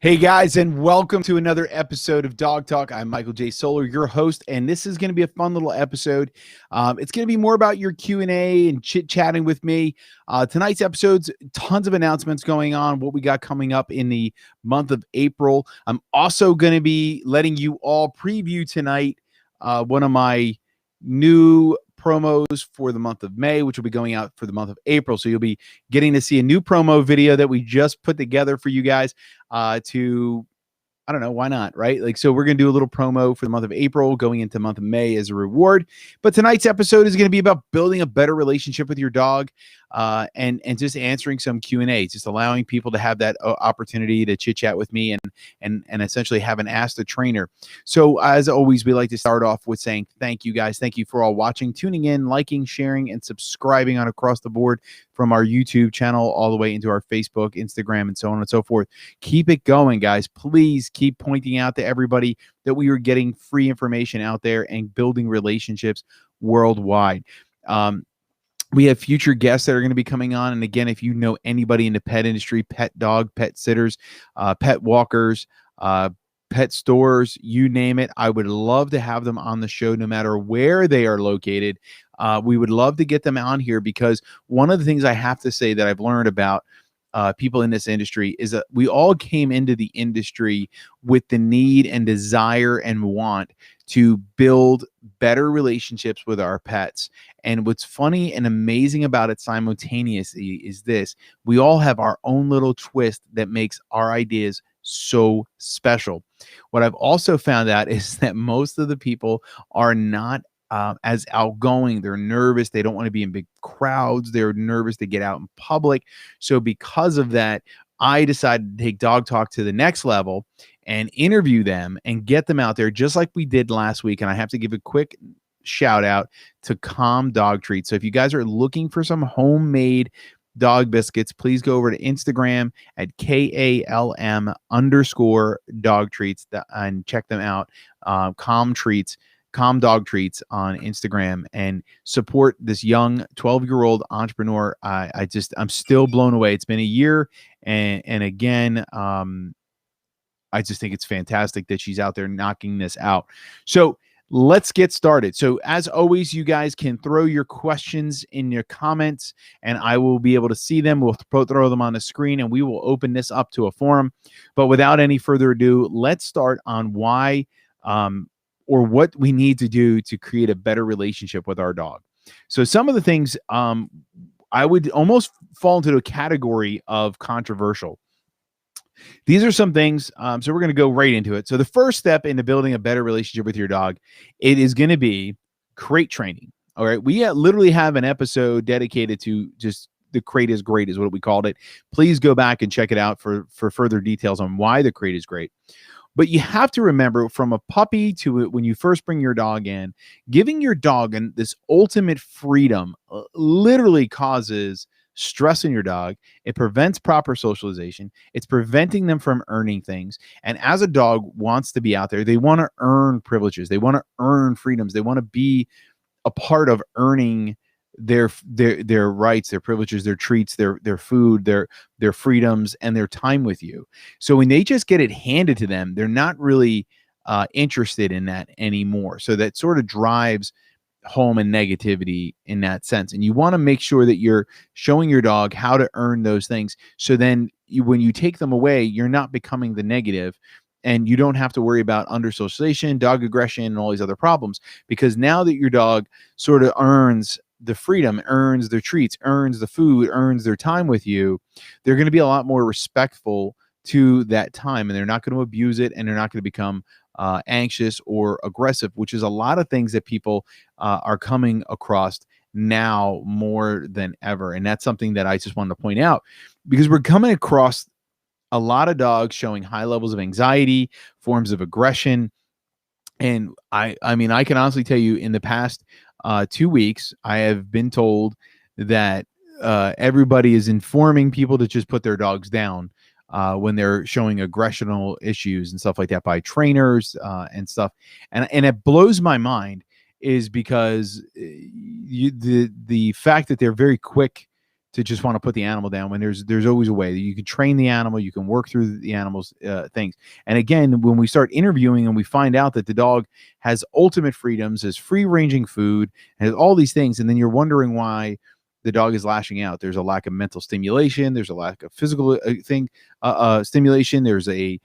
Hey guys, and welcome to another episode of Dog Talk. I'm Michael J. Solar, your host, and this is going to be a fun little episode. It's going to be more about your Q&A and chit-chatting with me. Tonight's episode's tons of announcements going on, what we got coming up in the month of April. I'm also going to be letting you all preview tonight one of my new promos for the month of May, which will be going out for the month of April. So you'll be getting to see a new promo video that we just put together for you guys to, I don't know, why not, right? Like, so we're going to do a little promo for the month of April going into the month of May as a reward. But tonight's episode is going to be about building a better relationship with your dog and just answering some Q&A, just allowing people to have that opportunity to chit chat with me and essentially have an Ask the Trainer. So as always, we like to start off with saying thank you guys. Thank you for all watching, tuning in, liking, sharing, and subscribing on across the board from our YouTube channel all the way into our Facebook, Instagram, and so on and so forth. Keep it going, guys. Please keep pointing out to everybody that we are getting free information out there and building relationships worldwide. We have future guests that are going to be coming on. And again, if you know anybody in the pet industry, pet dog, pet sitters, pet walkers, pet stores, you name it, I would love to have them on the show no matter where they are located. We would love to get them on here because one of the things I have to say that I've learned about people in this industry is that we all came into the industry with the need and desire and want to build better relationships with our pets. And what's funny and amazing about it simultaneously is this: we all have our own little twist that makes our ideas so special. What I've also found out is that most of the people are not as outgoing. They're nervous. They don't want to be in big crowds. They're nervous to get out in public. So because of that, I decided to take Dog Talk to the next level and interview them and get them out there just like we did last week. And I have to give a quick shout out to Calm Dog Treats. So if you guys are looking for some homemade dog biscuits, please go over to Instagram at KALM_dog treats and check them out. Calm Dog Treats on Instagram, and support this young 12-year-old entrepreneur. I'm still blown away. It's been a year, and again, I just think it's fantastic that she's out there knocking this out. So let's get started. So as always, you guys can throw your questions in your comments and I will be able to see them. We'll throw them on the screen and we will open this up to a forum. But without any further ado, let's start on why or what we need to do to create a better relationship with our dog. So some of the things I would almost fall into a category of controversial. These are some things, so we're going to go right into it. So the first step into building a better relationship with your dog, it is going to be crate training. All right, we literally have an episode dedicated to just the crate is great is what we called it. Please go back and check it out for further details on why the crate is great. But you have to remember, from a puppy to when you first bring your dog in, giving your dog this ultimate freedom literally causes stress in your dog. It prevents proper socialization. It's preventing them from earning things. And as a dog wants to be out there, they want to earn privileges. They want to earn freedoms. They want to be a part of earning their rights, their privileges, their treats, their food, their freedoms, and their time with you. So when they just get it handed to them, they're not really interested in that anymore. So that sort of drives home and negativity in that sense. And you want to make sure that you're showing your dog how to earn those things. So then when you take them away, you're not becoming the negative, and you don't have to worry about under socialization, dog aggression, and all these other problems, because now that your dog sort of earns the freedom, earns their treats, earns the food, earns their time with you, they're going to be a lot more respectful to that time, and they're not going to abuse it, and they're not going to become anxious or aggressive, which is a lot of things that people are coming across now more than ever. And that's something that I just wanted to point out, because we're coming across a lot of dogs showing high levels of anxiety, forms of aggression. And I mean, I can honestly tell you, in the past 2 weeks, I have been told that everybody is informing people to just put their dogs down when they're showing aggressional issues and stuff like that by trainers and stuff. And it blows my mind, is because the fact that they're very quick to just want to put the animal down when there's always a way that you can train the animal, you can work through the animal's things. And again, when we start interviewing and we find out that the dog has ultimate freedoms, has free ranging food, has all these things, and then you're wondering why the dog is lashing out. There's a lack of mental stimulation. There's a lack of physical stimulation. There's a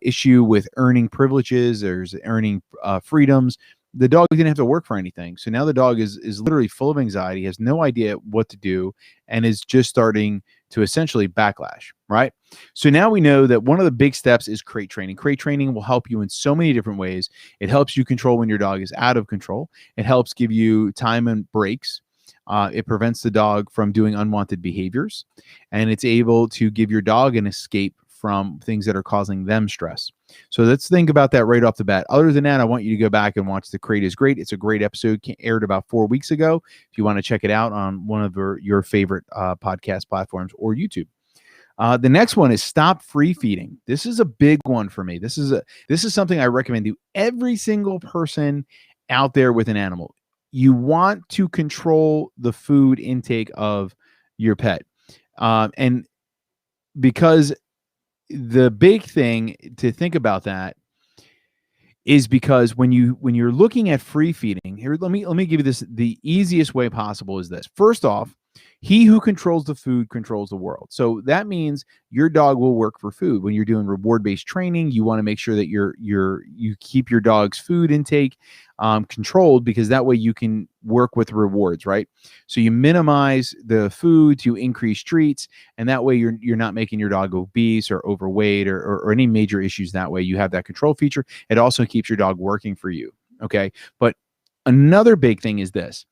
issue with earning privileges. There's earning freedoms. The dog didn't have to work for anything. So now the dog is literally full of anxiety, has no idea what to do, and is just starting to essentially backlash, right? So now we know that one of the big steps is crate training. Crate training will help you in so many different ways. It helps you control when your dog is out of control. It helps give you time and breaks. It prevents the dog from doing unwanted behaviors, and it's able to give your dog an escape from things that are causing them stress. So let's think about that right off the bat. Other than that, I want you to go back and watch The Crate is Great. It's a great episode, aired about 4 weeks ago. If you want to check it out on one of your favorite podcast platforms or YouTube. The next one is stop free feeding. This is a big one for me. This is something I recommend to every single person out there with an animal. You want to control the food intake of your pet. And because the big thing to think about that is because when you're looking at free feeding, here, let me give you this. The easiest way possible is this. First off, he who controls the food controls the world. So that means your dog will work for food. When you're doing reward-based training, you want to make sure that you keep your dog's food intake controlled, because that way you can work with rewards, right? So you minimize the food to increase treats, and that way you're not making your dog obese or overweight or any major issues. That way you have that control feature. It also keeps your dog working for you, okay? But another big thing is this.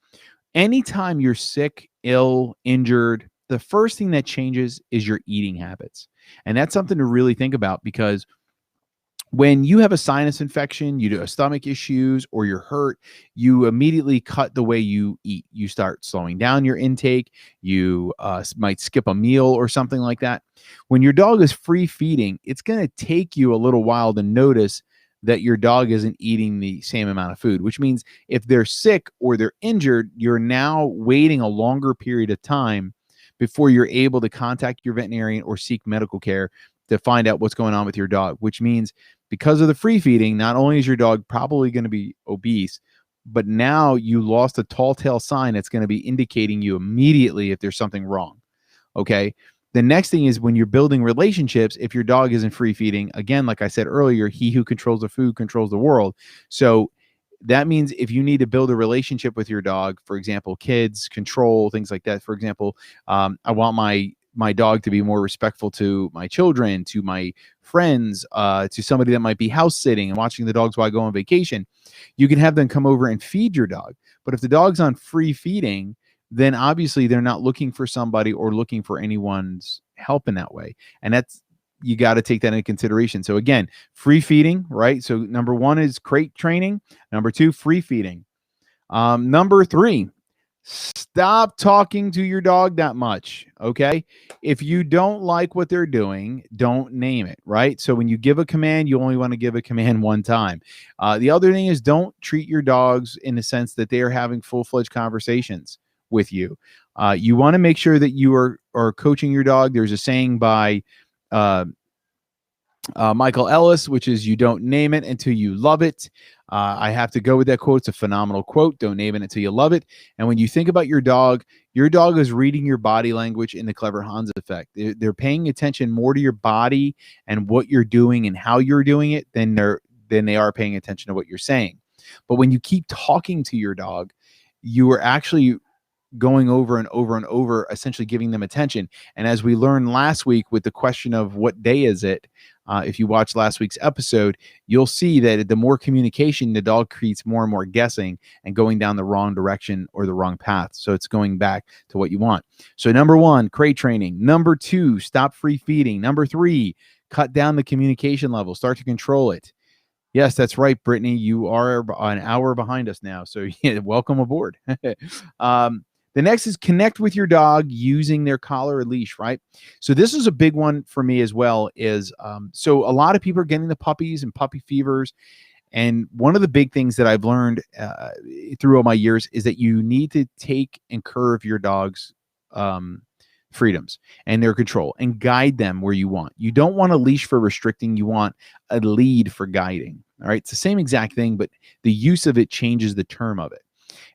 Anytime you're sick, ill, injured, the first thing that changes is your eating habits. And that's something to really think about, because when you have a sinus infection, you do stomach issues, or you're hurt, you immediately cut the way you eat. You start slowing down your intake. You might skip a meal or something like that. When your dog is free feeding, it's going to take you a little while to notice that your dog isn't eating the same amount of food, which means if they're sick or they're injured, you're now waiting a longer period of time before you're able to contact your veterinarian or seek medical care to find out what's going on with your dog, which means because of the free feeding, not only is your dog probably going to be obese, but now you lost a tall tale sign that's going to be indicating you immediately if there's something wrong. Okay. The next thing is when you're building relationships, if your dog isn't free feeding, again, like I said earlier, he who controls the food controls the world. So that means if you need to build a relationship with your dog, for example, kids, control, things like that. For example, I want my dog to be more respectful to my children, to my friends, to somebody that might be house sitting and watching the dogs while I go on vacation. You can have them come over and feed your dog. But if the dog's on free feeding, then obviously they're not looking for somebody or looking for anyone's help in that way. And you got to take that into consideration. So again, free feeding, right? So number 1 is crate training. Number 2, free feeding. Number 3, stop talking to your dog that much. Okay. If you don't like what they're doing, don't name it, right? So when you give a command, you only want to give a command one time. The other thing is, don't treat your dogs in the sense that they are having full-fledged conversations with you. You want to make sure that you are coaching your dog. There's a saying by Michael Ellis, which is, you don't name it until you love it. I have to go with that quote. It's a phenomenal quote. Don't name it until you love it. And when you think about your dog is reading your body language in the Clever Hans effect. They're paying attention more to your body and what you're doing and how you're doing it than they are paying attention to what you're saying. But when you keep talking to your dog, you are actually going over and over and over, essentially giving them attention. And as we learned last week with the question of what day is it, if you watch last week's episode, you'll see that the more communication, the dog creates more and more guessing and going down the wrong direction or the wrong path. So it's going back to what you want. So number 1, crate training. Number 2, stop free feeding. Number 3, cut down the communication level. Start to control it. Yes, that's right, Brittany. You are an hour behind us now. So yeah, welcome aboard. The next is connect with your dog using their collar or leash, right? So this is a big one for me as well. So a lot of people are getting the puppies and puppy fevers. And one of the big things that I've learned through all my years is that you need to take and curve your dog's freedoms and their control and guide them where you want. You don't want a leash for restricting, you want a lead for guiding. All right. It's the same exact thing, but the use of it changes the term of it.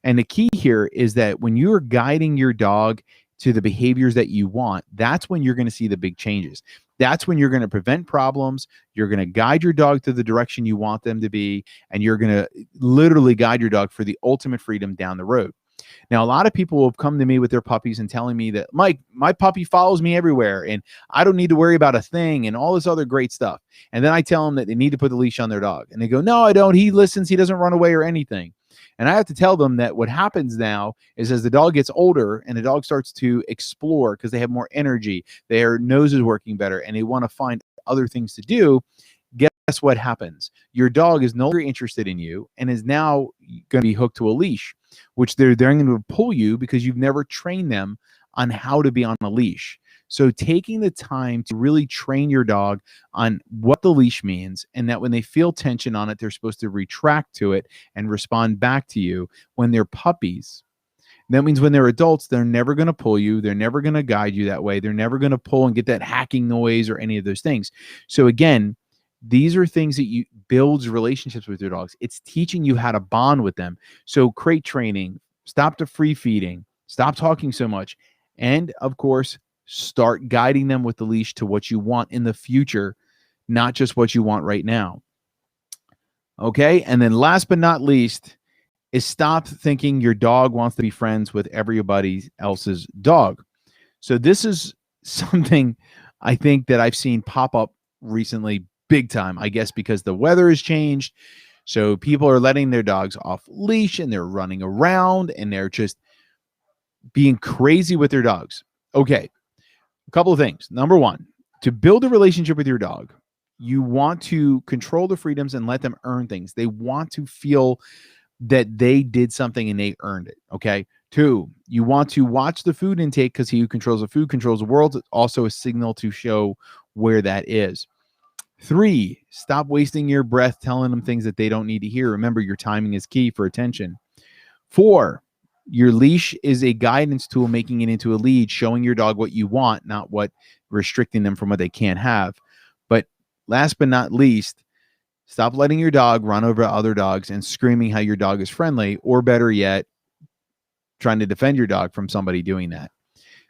And the key here is that when you're guiding your dog to the behaviors that you want, that's when you're going to see the big changes. That's when you're going to prevent problems. You're going to guide your dog to the direction you want them to be, and you're going to literally guide your dog for the ultimate freedom down the road. Now, a lot of people have come to me with their puppies and telling me that, Mike, my puppy follows me everywhere and I don't need to worry about a thing and all this other great stuff. And then I tell them that they need to put the leash on their dog. And they go, no, I don't. He listens. He doesn't run away or anything. And I have to tell them that what happens now is as the dog gets older and the dog starts to explore because they have more energy, their nose is working better, and they want to find other things to do, guess what happens? Your dog is no longer interested in you and is now going to be hooked to a leash, which they're going to pull you because you've never trained them on how to be on a leash. So taking the time to really train your dog on what the leash means, and that when they feel tension on it, they're supposed to retract to it and respond back to you. When they're puppies, that means when they're adults, they're never going to pull you. They're never going to guide you that way. They're never going to pull and get that hacking noise or any of those things. So again, these are things that you builds relationships with your dogs. It's teaching you how to bond with them. So crate training, stop the free feeding, stop talking so much, and of course, start guiding them with the leash to what you want in the future, not just what you want right now. Okay. And then last but not least is stop thinking your dog wants to be friends with everybody else's dog. So this is something I think that I've seen pop up recently big time, I guess, because the weather has changed. So people are letting their dogs off leash and they're running around and they're just being crazy with their dogs. Okay. A couple of things. Number one, to build a relationship with your dog, you want to control the freedoms and let them earn things. They want to feel that they did something and they earned it. Okay. Two, you want to watch the food intake because he who controls the food controls the world. It's also a signal to show where that is. Three, stop wasting your breath telling them things that they don't need to hear. Remember, your timing is key for attention. Four, your leash is a guidance tool, making it into a lead, showing your dog what you want, not what restricting them from what they can't have. But last but not least, stop letting your dog run over other dogs and screaming how your dog is friendly, or better yet, trying to defend your dog from somebody doing that.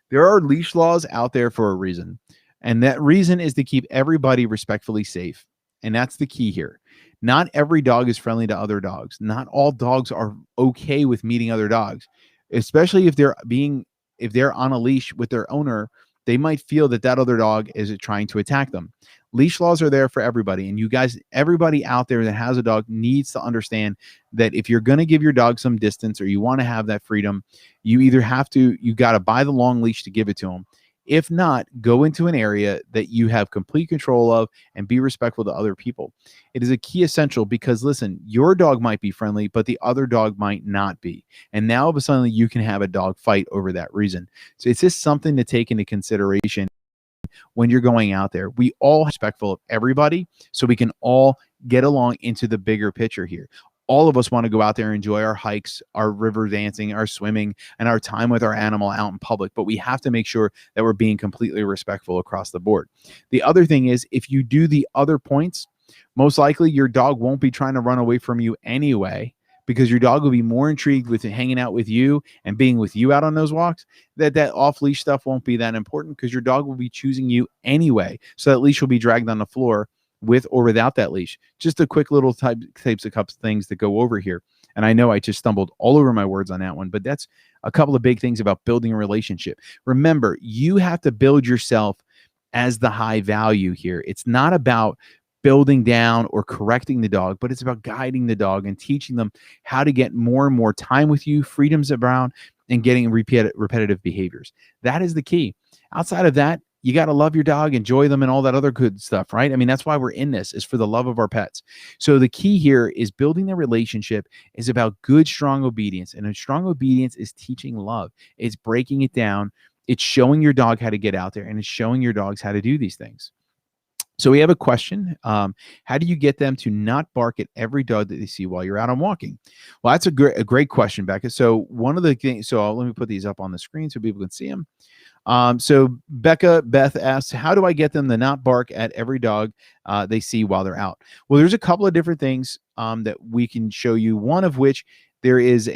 There are leash laws out there for a reason. And that reason is to keep everybody respectfully safe. And that's the key here. Not every dog is friendly to other dogs. Not all dogs are okay with meeting other dogs, especially if they're on a leash with their owner. They might feel that that other dog is trying to attack them. Leash laws are there for everybody. And you guys, everybody out there that has a dog needs to understand that if you're going to give your dog some distance or you want to have that freedom, you got to buy the long leash to give it to them. If not, go into an area that you have complete control of and be respectful to other people. It is a key essential because, listen, your dog might be friendly, but the other dog might not be. And now, all of a sudden, you can have a dog fight over that reason. So it's just something to take into consideration when you're going out there. We all are respectful of everybody so we can all get along into the bigger picture here. All of us want to go out there and enjoy our hikes, our river dancing, our swimming, and our time with our animal out in public. But we have to make sure that we're being completely respectful across the board. The other thing is, if you do the other points, most likely your dog won't be trying to run away from you anyway, because your dog will be more intrigued with hanging out with you and being with you out on those walks, that off-leash stuff won't be that important because your dog will be choosing you anyway. So that leash will be dragged on the floor with or without that leash. Just a quick little types of things that go over here. And I know I just stumbled all over my words on that one, but that's a couple of big things about building a relationship. Remember, you have to build yourself as the high value here. It's not about building down or correcting the dog, but it's about guiding the dog and teaching them how to get more and more time with you, freedoms around, and getting repetitive behaviors. That is the key. Outside of that, you got to love your dog, enjoy them, and all that other good stuff, right? I mean, that's why we're in this, is for the love of our pets. So the key here is building the relationship is about good, strong obedience. And a strong obedience is teaching love. It's breaking it down. It's showing your dog how to get out there, and it's showing your dogs how to do these things. So we have a question. How do you get them to not bark at every dog that they see while you're out on walking? Well, that's a great question, Becca. So one of the things, so let me put these up on the screen so people can see them. So Beth asks, how do I get them to not bark at every dog they see while they're out? Well, there's a couple of different things that we can show you. One of which there is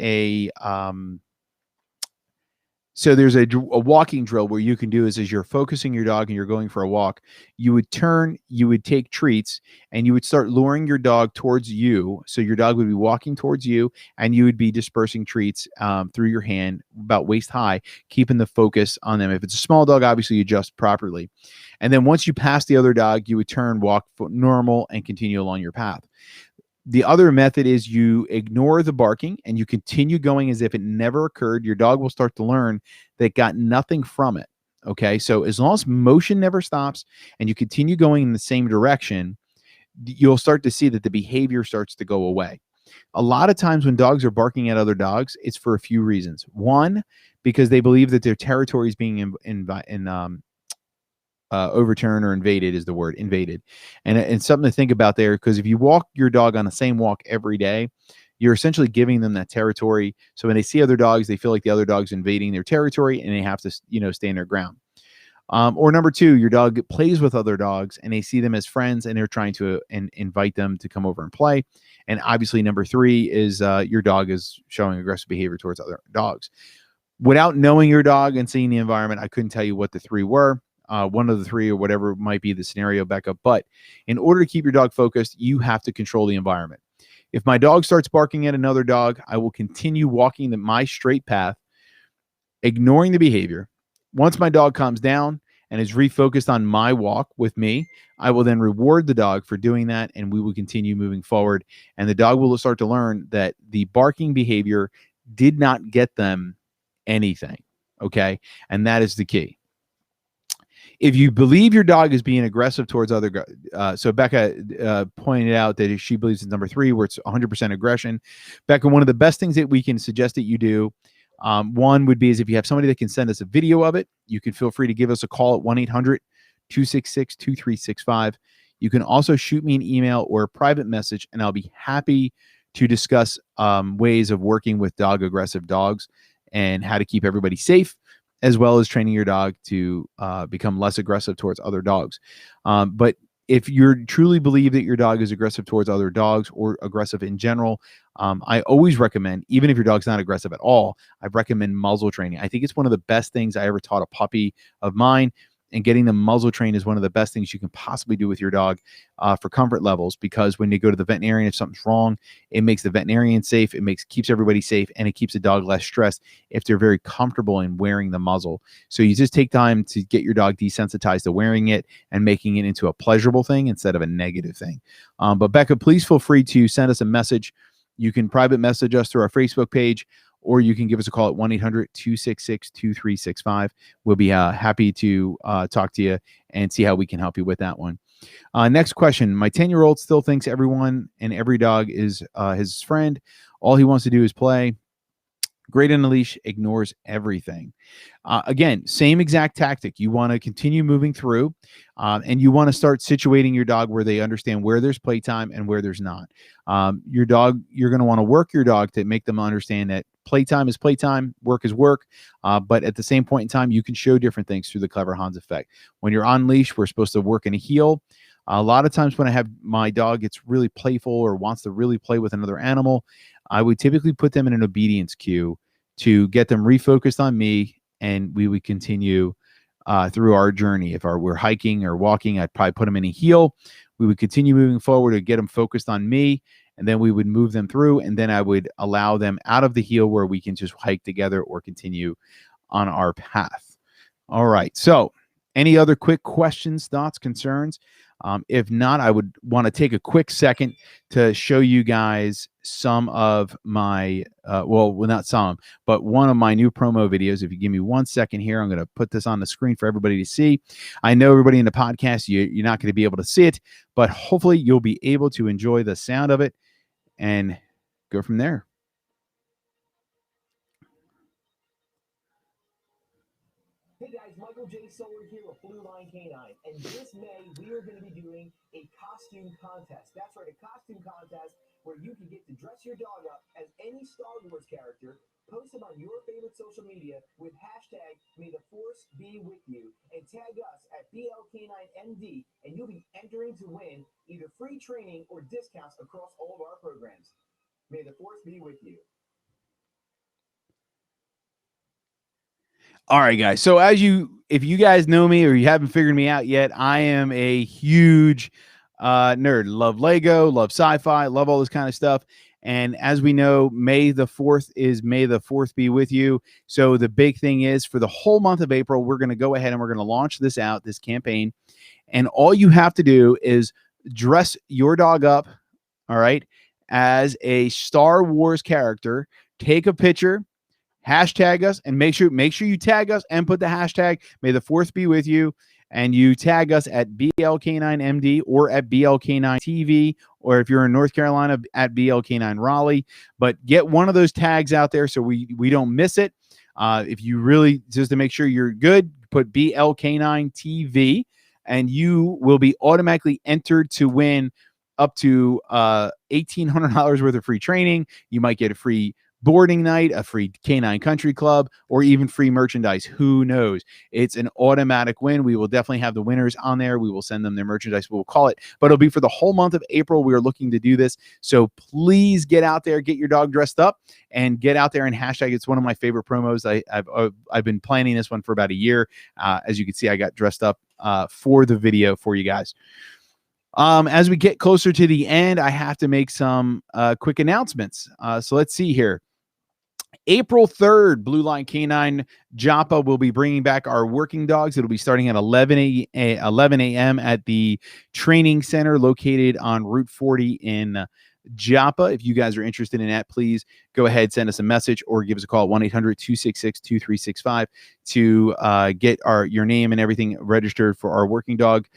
so there's a walking drill where you can do is as you're focusing your dog and you're going for a walk, you would take treats and you would start luring your dog towards you. So your dog would be walking towards you and you would be dispersing treats through your hand about waist high, keeping the focus on them. If it's a small dog, obviously you adjust properly. And then once you pass the other dog, you would turn, walk normal, and continue along your path. The other method is you ignore the barking and you continue going as if it never occurred. Your dog will start to learn that got nothing from it. Okay. So as long as motion never stops and you continue going in the same direction, you'll start to see that the behavior starts to go away. A lot of times when dogs are barking at other dogs, it's for a few reasons. One, because they believe that their territory is being overturned or invaded is the word, invaded. And something to think about there, because if you walk your dog on the same walk every day, you're essentially giving them that territory. So when they see other dogs, they feel like the other dog's invading their territory and they have to, stand their ground. Or number two, your dog plays with other dogs and they see them as friends and they're trying to invite them to come over and play. And obviously, number three is your dog is showing aggressive behavior towards other dogs. Without knowing your dog and seeing the environment, I couldn't tell you what the three were. One of the three or whatever might be the scenario, Becca. But in order to keep your dog focused, you have to control the environment. If my dog starts barking at another dog, I will continue walking my straight path, ignoring the behavior. Once my dog calms down and is refocused on my walk with me, I will then reward the dog for doing that, and we will continue moving forward. And the dog will start to learn that the barking behavior did not get them anything. Okay. And that is the key. If you believe your dog is being aggressive towards other, so Becca pointed out that she believes it's number three, where it's 100% aggression. Becca, one of the best things that we can suggest that you do, one would be is if you have somebody that can send us a video of it, you can feel free to give us a call at 1-800-266-2365. You can also shoot me an email or a private message, and I'll be happy to discuss ways of working with aggressive dogs and how to keep everybody safe, as well as training your dog to become less aggressive towards other dogs. But if you truly believe that your dog is aggressive towards other dogs or aggressive in general, I always recommend, even if your dog's not aggressive at all, I recommend muzzle training. I think it's one of the best things I ever taught a puppy of mine. And getting them muzzle trained is one of the best things you can possibly do with your dog for comfort levels, because when they go to the veterinarian, if something's wrong, it makes the veterinarian safe, keeps everybody safe, and it keeps the dog less stressed if they're very comfortable in wearing the muzzle. So you just take time to get your dog desensitized to wearing it and making it into a pleasurable thing instead of a negative thing. But Becca, please feel free to send us a message. You can private message us through our Facebook page, or you can give us a call at 1-800-266-2365. We'll be happy to talk to you and see how we can help you with that one. Next question. My 10-year-old still thinks everyone and every dog is his friend. All he wants to do is play. Great on the leash, ignores everything. Again, same exact tactic. You want to continue moving through, and you want to start situating your dog where they understand where there's playtime and where there's not. Your dog, you're going to want to work your dog to make them understand that playtime is playtime, work is work. But at the same point in time, you can show different things through the Clever Hans effect. When you're on leash, we're supposed to work in a heel. A lot of times when I have my dog gets really playful or wants to really play with another animal, I would typically put them in an obedience cue to get them refocused on me, and we would continue through our journey. If we're hiking or walking, I'd probably put them in a heel. We would continue moving forward to get them focused on me, and then we would move them through, and then I would allow them out of the heel where we can just hike together or continue on our path. All right. So any other quick questions, thoughts, concerns? If not, I would want to take a quick second to show you guys some of my, well, not some, but one of my new promo videos. If you give me 1 second here, I'm going to put this on the screen for everybody to see. I know everybody in the podcast, you're not going to be able to see it, but hopefully you'll be able to enjoy the sound of it and go from there. Hey guys, Michael J. Solar here with Blue Line Canine, and this May we are going to be doing a costume contest. That's right, a costume contest where you can get to dress your dog up as any Star Wars character, post them on your favorite social media with hashtag May the Force be with you, and tag us at BLK9MD, and you'll be entering to win either free training or discounts across all of our programs. May the Force be with you. All right, guys. So if you guys know me or you haven't figured me out yet, I am a huge nerd. Love Lego, love sci-fi, love all this kind of stuff. And as we know, May the 4th is May the 4th be with you. So the big thing is for the whole month of April, we're going to go ahead and we're going to launch this campaign. And all you have to do is dress your dog up, all right, as a Star Wars character. Take a picture, hashtag us, and make sure you tag us and put the hashtag May the 4th be with you, and you tag us at BLK9MD or at BLK9TV, or if you're in North Carolina, at BLK9 Raleigh. But get one of those tags out there so we don't miss it. If you really, just to make sure you're good, put BLK9TV, and you will be automatically entered to win up to $1,800 worth of free training. You might get a free boarding night, a free Canine Country Club, or even free merchandise. Who knows? It's an automatic win. We will definitely have the winners on there. We will send them their merchandise. We'll call it, but it'll be for the whole month of April. We are looking to do this. So please get out there, get your dog dressed up, and get out there and hashtag. It's one of my favorite promos. I've been planning this one for about a year. As you can see, I got dressed up for the video for you guys. As we get closer to the end, I have to make some quick announcements. So let's see here. April 3rd, Blue Line Canine Joppa will be bringing back our working dogs. It'll be starting at 11 a.m. at the training center located on Route 40 in Joppa. If you guys are interested in that, please go ahead, send us a message, or give us a call at 1-800-266-2365 to get your name and everything registered for our working dog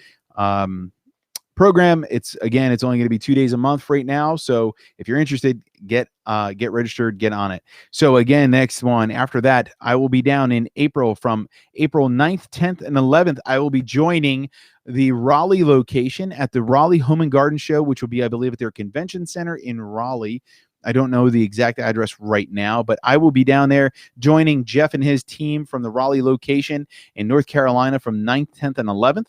program. It's only going to be 2 days a month right now. So if you're interested, get registered, get on it. So again, next one after that, I will be down in April from April 9th, 10th, and 11th. I will be joining the Raleigh location at the Raleigh Home and Garden Show, which will be, I believe, at their convention center in Raleigh. I don't know the exact address right now, but I will be down there joining Jeff and his team from the Raleigh location in North Carolina from 9th, 10th, and 11th.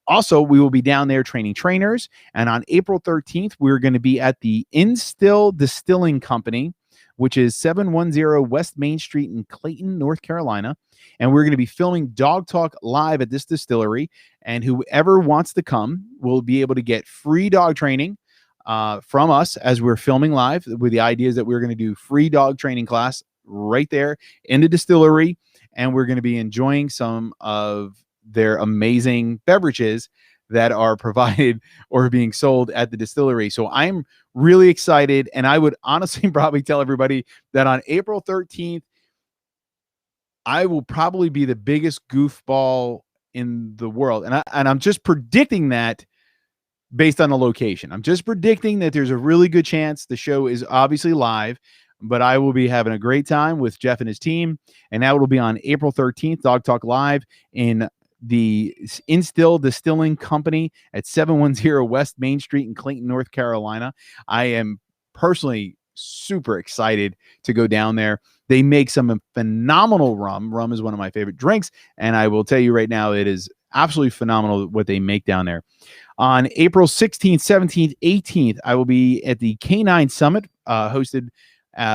Also, we will be down there training trainers. And on April 13th, we're going to be at the Instill Distilling Company, which is 710 West Main Street in Clayton, North Carolina. And we're going to be filming Dog Talk live at this distillery. And whoever wants to come will be able to get free dog training from us as we're filming live, with the ideas that we're going to do free dog training class right there in the distillery. And we're going to be enjoying some of their amazing beverages that are provided or being sold at the distillery. So I'm really excited. And I would honestly probably tell everybody that on April 13th, I will probably be the biggest goofball in the world. And I'm just predicting that based on the location. I'm just predicting that there's a really good chance the show is obviously live, but I will be having a great time with Jeff and his team. And that will be on April 13th, Dog Talk Live in the Instill Distilling Company at 710 West Main Street in Clayton, North Carolina. I am personally super excited to go down there. They make some phenomenal rum. Rum is one of my favorite drinks, and I will tell you right now, it is absolutely phenomenal what they make down there. On April 16th, 17th, 18th, I will be at the Canine Summit hosted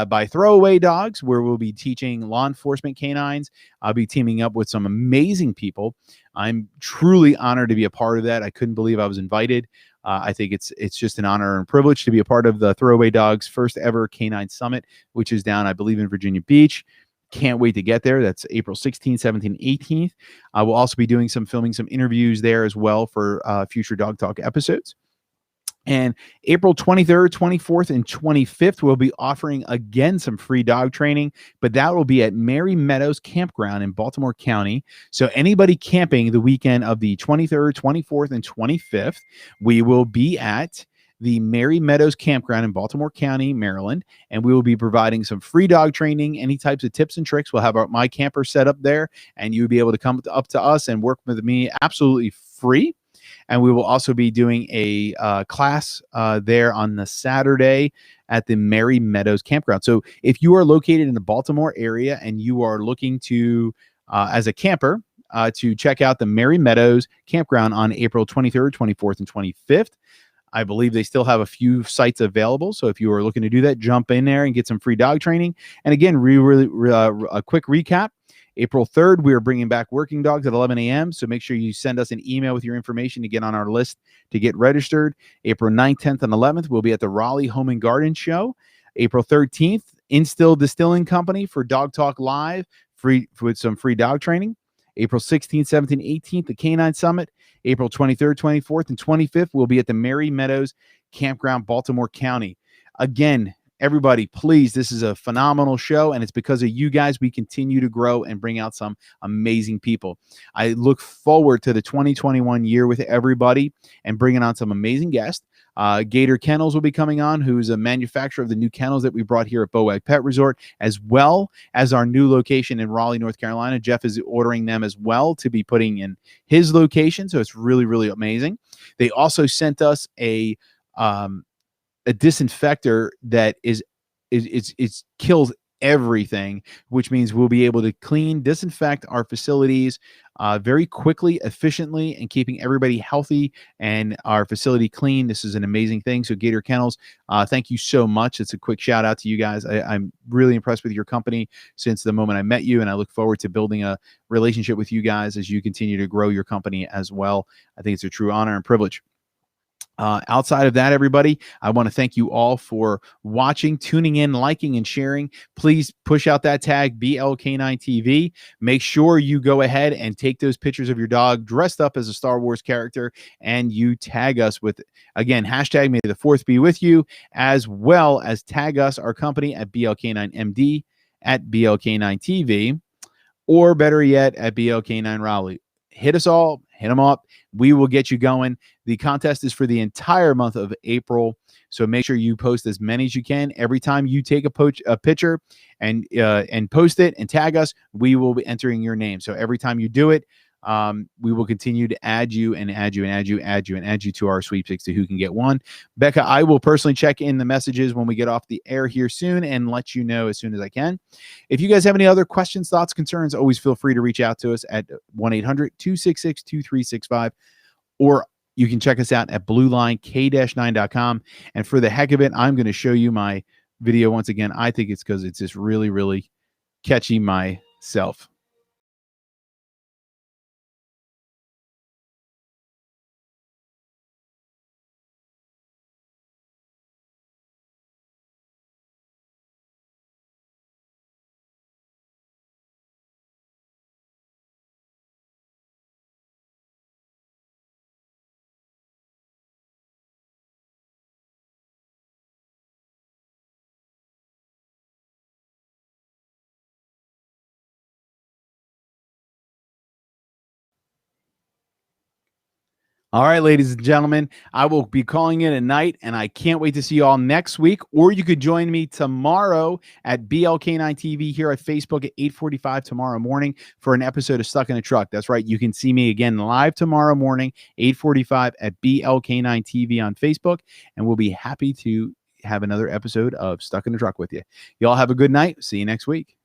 by Throwaway Dogs, where we'll be teaching law enforcement canines. I'll be teaming up with some amazing people. I'm truly honored to be a part of that. I couldn't believe I was invited. I think it's just an honor and privilege to be a part of the Throwaway Dogs first ever Canine Summit, which is down, I believe, in Virginia Beach. Can't wait to get there. That's April 16th, 17th, 18th. I will also be doing filming some interviews there as well for future Dog Talk episodes. And April 23rd, 24th, and 25th, we'll be offering again some free dog training, but that will be at Mary Meadows Campground in Baltimore County. So anybody camping the weekend of the 23rd, 24th, and 25th, we will be at the Mary Meadows Campground in Baltimore County, Maryland, and we will be providing some free dog training, any types of tips and tricks. We'll have my camper set up there, and you'll be able to come up to us and work with me absolutely free. And we will also be doing a class there on the Saturday at the Merry Meadows Campground. So if you are located in the Baltimore area and you are looking to, as a camper, to check out the Merry Meadows Campground on April 23rd, 24th, and 25th, I believe they still have a few sites available. So if you are looking to do that, jump in there and get some free dog training. And again, a quick recap. April 3rd, we are bringing back working dogs at 11 a.m. So make sure you send us an email with your information to get on our list to get registered. April 9th, 10th, and 11th, we'll be at the Raleigh Home and Garden Show. April 13th, Instill Distilling Company for Dog Talk Live, free with some free dog training. April 16th, 17th, 18th, the Canine Summit. April 23rd, 24th, and 25th, we'll be at the Merry Meadows Campground, Baltimore County. Again, everybody, please, this is a phenomenal show, and it's because of you guys we continue to grow and bring out some amazing people. I look forward to the 2021 year with everybody and bringing on some amazing guests. Gator Kennels will be coming on, who's a manufacturer of the new kennels that we brought here at Bowag Pet Resort, as well as our new location in Raleigh, North Carolina. Jeff is ordering them as well to be putting in his location, so it's really, really amazing. They also sent us a disinfector that it kills everything, which means we'll be able to disinfect our facilities very quickly, efficiently, and keeping everybody healthy and our facility clean. This is an amazing thing. So Gator Kennels, thank you so much. It's a quick shout out to you guys. I'm really impressed with your company since the moment I met you, and I look forward to building a relationship with you guys as you continue to grow your company as well. I think it's a true honor and privilege. Outside of that, everybody, I want to thank you all for watching, tuning in, liking, and sharing. Please push out that tag BLK9TV. Make sure you go ahead and take those pictures of your dog dressed up as a Star Wars character, and you tag us with, again, hashtag May the Fourth be with you, as well as tag us, our company, at BLK9MD, at BLK9TV, or better yet, at BLK9 Raleigh. Hit us all, hit them up. We will get you going. The contest is for the entire month of April, so make sure you post as many as you can. Every time you take a picture and post it and tag us, we will be entering your name. So every time you do it, we will continue to add you to our sweepstakes to who can get one. Becca, I will personally check in the messages when we get off the air here soon and let you know as soon as I can. If you guys have any other questions, thoughts, concerns, always feel free to reach out to us at 1-800-266-2365, or you can check us out at bluelinek-9.com. And for the heck of it, I'm going to show you my video once again. I think it's because it's just really, really catchy myself. All right, ladies and gentlemen, I will be calling it a night, and I can't wait to see you all next week. Or you could join me tomorrow at BLK9 TV here at Facebook at 8:45 tomorrow morning for an episode of Stuck in a Truck. That's right. You can see me again live tomorrow morning, 8:45 at BLK9 TV on Facebook, and we'll be happy to have another episode of Stuck in a Truck with you. Y'all have a good night. See you next week.